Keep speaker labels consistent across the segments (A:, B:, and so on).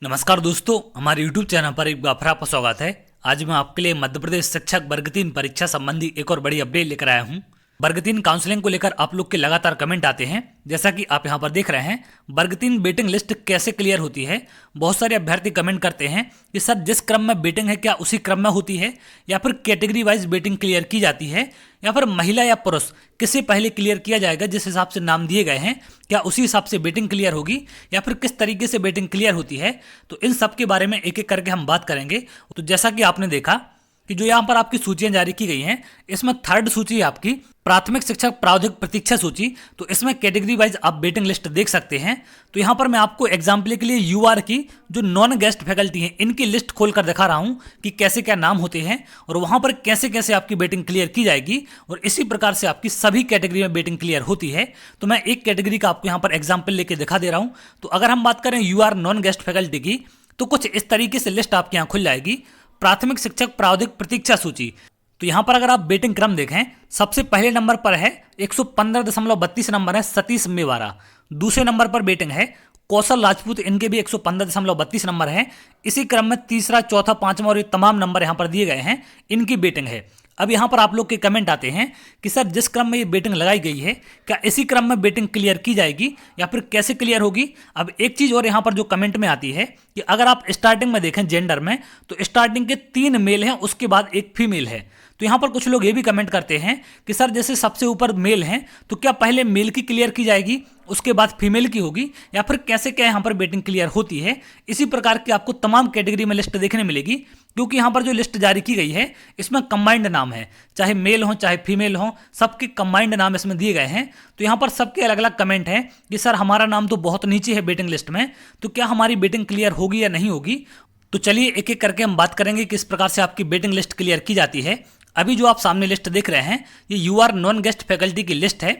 A: नमस्कार दोस्तों, हमारे YouTube चैनल पर एक बार फिर आपका स्वागत है। आज मैं आपके लिए मध्य प्रदेश शिक्षक वर्ग 3 परीक्षा संबंधी एक और बड़ी अपडेट लेकर आया हूं। वर्ग 3 काउंसलिंग को लेकर आप लोग के लगातार कमेंट आते हैं, जैसा कि आप यहां पर देख रहे हैं। वर्ग 3 वेटिंग लिस्ट कैसे क्लियर होती है। बहुत सारे अभ्यर्थी कमेंट करते हैं कि सर जिस क्रम में वेटिंग है क्या उसी क्रम में होती है, या फिर कैटेगरी वाइज वेटिंग क्लियर की जाती है, या फिर महिला या पुरुष किसे पहले क्लियर किया जाएगा, जिस हिसाब से नाम दिए गए हैं क्या उसी हिसाब से वेटिंग क्लियर होगी, या फिर किस तरीके से वेटिंग क्लियर होती है। तो इन सब के बारे में एक एक करके हम बात करेंगे। तो जैसा कि आपने देखा कि जो यहाँ पर आपकी सूचियां जारी की गई हैं, इसमें थर्ड सूची है आपकी प्राथमिक शिक्षक प्रावधानिक प्रतीक्षा सूची। तो इसमें कैटेगरी वाइज आप वेटिंग लिस्ट देख सकते हैं। तो यहाँ पर मैं आपको एग्जाम्पल के लिए यूआर की जो नॉन गेस्ट फैकल्टी हैं इनकी लिस्ट खोलकर दिखा रहा हूँ कि कैसे क्या नाम होते हैं और वहाँ पर कैसे कैसे आपकी वेटिंग क्लियर की जाएगी, और इसी प्रकार से आपकी सभी कैटेगरी में वेटिंग क्लियर होती है। तो मैं एक कैटेगरी का आपको यहाँ पर एग्जाम्पल लेके दिखा दे रहा हूँ। तो अगर हम बात करें यूआर नॉन गेस्ट फैकल्टी की, तो कुछ इस तरीके से लिस्ट आपके यहाँ खुल जाएगी। प्राथमिक शिक्षक प्रावधानिक प्रतीक्षा सूची। तो यहां पर अगर आप वेटिंग क्रम देखें, सबसे पहले नंबर पर है 115.32 नंबर है सतीश मेवाड़ा। दूसरे नंबर पर वेटिंग है कौशल राजपूत, इनके भी 115.32 नंबर है। इसी क्रम में तीसरा, चौथा, पांचवा और ये तमाम नंबर यहां पर दिए गए हैं, इनकी वेटिंग है। अब यहां पर आप लोग के कमेंट आते हैं कि सर जिस क्रम में ये वेटिंग लगाई गई है क्या इसी क्रम में वेटिंग क्लियर की जाएगी या फिर कैसे क्लियर होगी। अब एक चीज और यहां पर जो कमेंट में आती है कि अगर आप स्टार्टिंग में देखें जेंडर में, तो स्टार्टिंग के 3 मेल हैं, उसके बाद एक फीमेल है। तो यहां पर कुछ लोग ये भी कमेंट करते हैं कि सर जैसे सबसे ऊपर मेल हैं तो क्या पहले मेल की क्लियर की जाएगी उसके बाद फीमेल की होगी, या फिर कैसे क्या यहां पर वेटिंग क्लियर होती है। इसी प्रकार की आपको तमाम कैटेगरी में लिस्ट देखने मिलेगी, क्योंकि यहां पर जो लिस्ट जारी की गई है इसमें कंबाइंड नाम है, चाहे मेल हो चाहे फीमेल हो, सबके कंबाइंड नाम इसमें दिए गए हैं। तो यहां पर सबके अलग अलग कमेंट हैं कि सर हमारा नाम तो बहुत नीचे है वेटिंग लिस्ट में, तो क्या हमारी वेटिंग क्लियर होगी या नहीं होगी। तो चलिए एक एक करके हम बात करेंगे किस प्रकार से आपकी वेटिंग लिस्ट क्लियर की जाती है। अभी जो आप सामने लिस्ट देख रहे हैं ये यूआर नॉन गेस्ट फैकल्टी की लिस्ट है।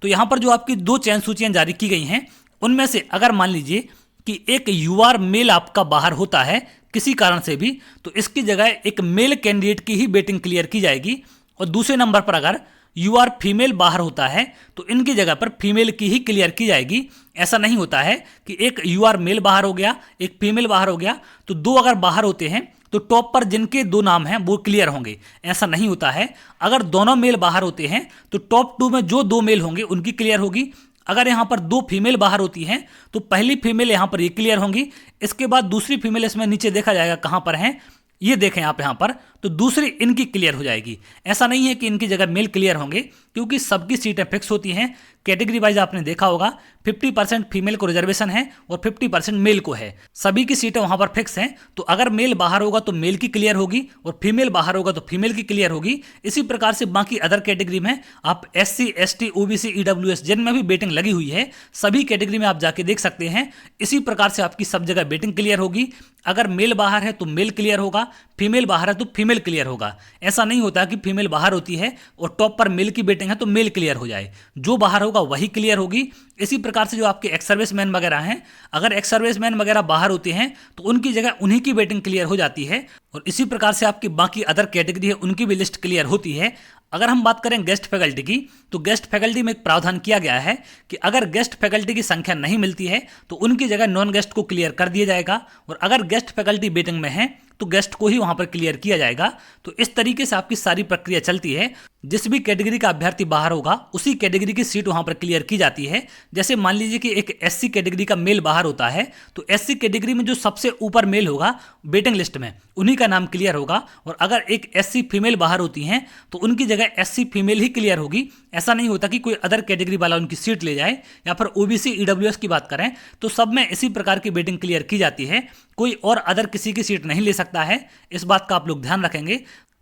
A: तो यहाँ पर जो आपकी 2 चयन सूचियां जारी की गई हैं, उनमें से अगर मान लीजिए कि एक यूआर मेल आपका बाहर होता है किसी कारण से भी, तो इसकी जगह एक मेल कैंडिडेट की ही वेटिंग क्लियर की जाएगी। और दूसरे नंबर पर अगर यूआर फीमेल बाहर होता है तो इनकी जगह पर फीमेल की ही क्लियर की जाएगी। ऐसा नहीं होता है कि एक यूआर मेल बाहर हो गया एक फीमेल बाहर हो गया, तो 2 अगर बाहर होते हैं तो टॉप पर जिनके 2 नाम हैं वो क्लियर होंगे, ऐसा नहीं होता है। अगर दोनों मेल बाहर होते हैं तो टॉप 2 में जो 2 मेल होंगे उनकी क्लियर होगी। अगर यहाँ पर 2 फीमेल बाहर होती हैं तो पहली फीमेल यहाँ पर ये क्लियर होंगी, इसके बाद दूसरी फीमेल इसमें नीचे देखा जाएगा कहाँ पर हैं, ये देखें आप यहाँ पर, तो दूसरी इनकी क्लियर हो जाएगी। ऐसा नहीं है कि इनकी जगह मेल क्लियर होंगे, क्योंकि सबकी सीटें फिक्स होती हैं। कैटेगरी वाइज आपने देखा होगा 50% फीमेल को रिजर्वेशन है और 50% मेल को है, सभी की सीटें वहां पर फिक्स हैं। तो अगर मेल बाहर होगा तो मेल की क्लियर होगी और फीमेल बाहर होगा तो फीमेल की क्लियर होगी। इसी प्रकार से बाकी अदर कैटेगरी में आप SC ST OBC EWS जिनमें भी वेटिंग लगी हुई है सभी कैटेगरी में आप जाके देख सकते हैं। इसी प्रकार से आपकी सब जगह वेटिंग क्लियर होगी। अगर मेल बाहर है तो मेल क्लियर होगा, फीमेल बाहर है तो फीमेल क्लियर होगा। ऐसा नहीं होता कि फीमेल बाहर होती है और टॉप पर मेल की वेटिंग है तो मेल क्लियर हो जाए, जो बाहर होगा वही क्लियर होगी। इसी प्रकार से जो आपके एक्स सर्विसमैन वगैरह हैं, अगर एक्स सर्विसमैन वगैरह बाहर होते हैं तो उनकी जगह उन्हीं की वेटिंग क्लियर हो जाती है, और इसी प्रकार से आपकी बाकी अदर कैटेगरी है उनकी भी लिस्ट क्लियर होती है। अगर हम बात करें गेस्ट फैकल्टी की, तो गेस्ट फैकल्टी में एक प्रावधान किया गया है कि अगर गेस्ट फैकल्टी की संख्या नहीं मिलती है तो उनकी जगह नॉन गेस्ट को क्लियर कर दिया जाएगा, और अगर गेस्ट फैकल्टी वेटिंग में है तो गेस्ट को ही वहां पर क्लियर किया जाएगा। तो इस तरीके से आपकी सारी प्रक्रिया चलती है। जिस भी कैटेगरी का अभ्यर्थी बाहर होगा उसी कैटेगरी की सीट वहां पर क्लियर की जाती है। जैसे मान लीजिए कि एक SC कैटेगरी का मेल बाहर होता है, तो SC कैटेगरी में जो सबसे ऊपर मेल होगा वेटिंग लिस्ट में उन्हीं का नाम क्लियर होगा, और अगर एक SC फीमेल बाहर होती हैं तो उनकी जगह SC फीमेल ही क्लियर होगी। ऐसा नहीं होता कि कोई अदर कैटेगरी वाला उनकी सीट ले जाए, या फिर OBC EWS की बात करें तो सब में इसी प्रकार की वेटिंग क्लियर की जाती है। कोई और अदर किसी की सीट नहीं ले सकता है, इस बात का आप लोग ध्यान रखेंगे।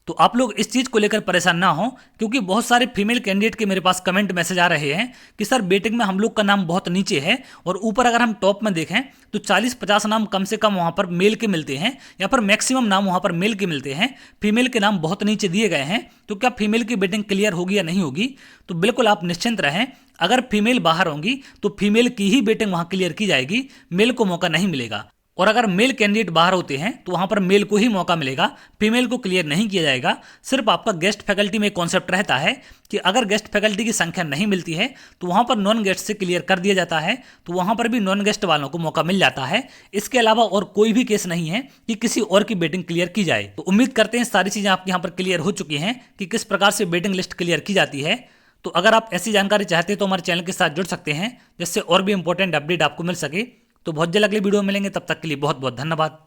A: तो आप लोग इस चीज़ को लेकर परेशान ना हो, क्योंकि बहुत सारे फीमेल कैंडिडेट के मेरे पास कमेंट मैसेज आ रहे हैं कि सर वेटिंग में हम लोग का नाम बहुत नीचे है, और ऊपर अगर हम टॉप में देखें तो 40-50 नाम कम से कम वहाँ पर मेल के मिलते हैं, या फिर मैक्सिमम नाम वहाँ पर मेल के मिलते हैं, फीमेल के नाम बहुत नीचे दिए गए हैं। तो क्या फीमेल की वेटिंग क्लियर होगी या नहीं होगी। तो बिल्कुल आप निश्चिंत रहें, अगर फीमेल बाहर होंगी तो फीमेल की ही वेटिंग वहाँ क्लियर की जाएगी, मेल को मौका नहीं मिलेगा। और अगर मेल कैंडिडेट बाहर होते हैं तो वहां पर मेल को ही मौका मिलेगा, फीमेल को क्लियर नहीं किया जाएगा। सिर्फ आपका गेस्ट फैकल्टी में कॉन्सेप्ट रहता है कि अगर गेस्ट फैकल्टी की संख्या नहीं मिलती है तो वहां पर नॉन गेस्ट से क्लियर कर दिया जाता है, तो वहां पर भी नॉन गेस्ट वालों को मौका मिल जाता है। इसके अलावा और कोई भी केस नहीं है कि किसी और की वेटिंग क्लियर की जाए। तो उम्मीद करते हैं सारी चीजें आपके यहाँ पर क्लियर हो चुकी हैं कि किस प्रकार से वेटिंग लिस्ट क्लियर की जाती है। तो अगर आप ऐसी जानकारी चाहते हैं तो हमारे चैनल के साथ जुड़ सकते हैं, जिससे और भी इंपॉर्टेंट अपडेट आपको मिल सके। तो बहुत जल्द अगली वीडियो में मिलेंगे, तब तक के लिए बहुत बहुत धन्यवाद।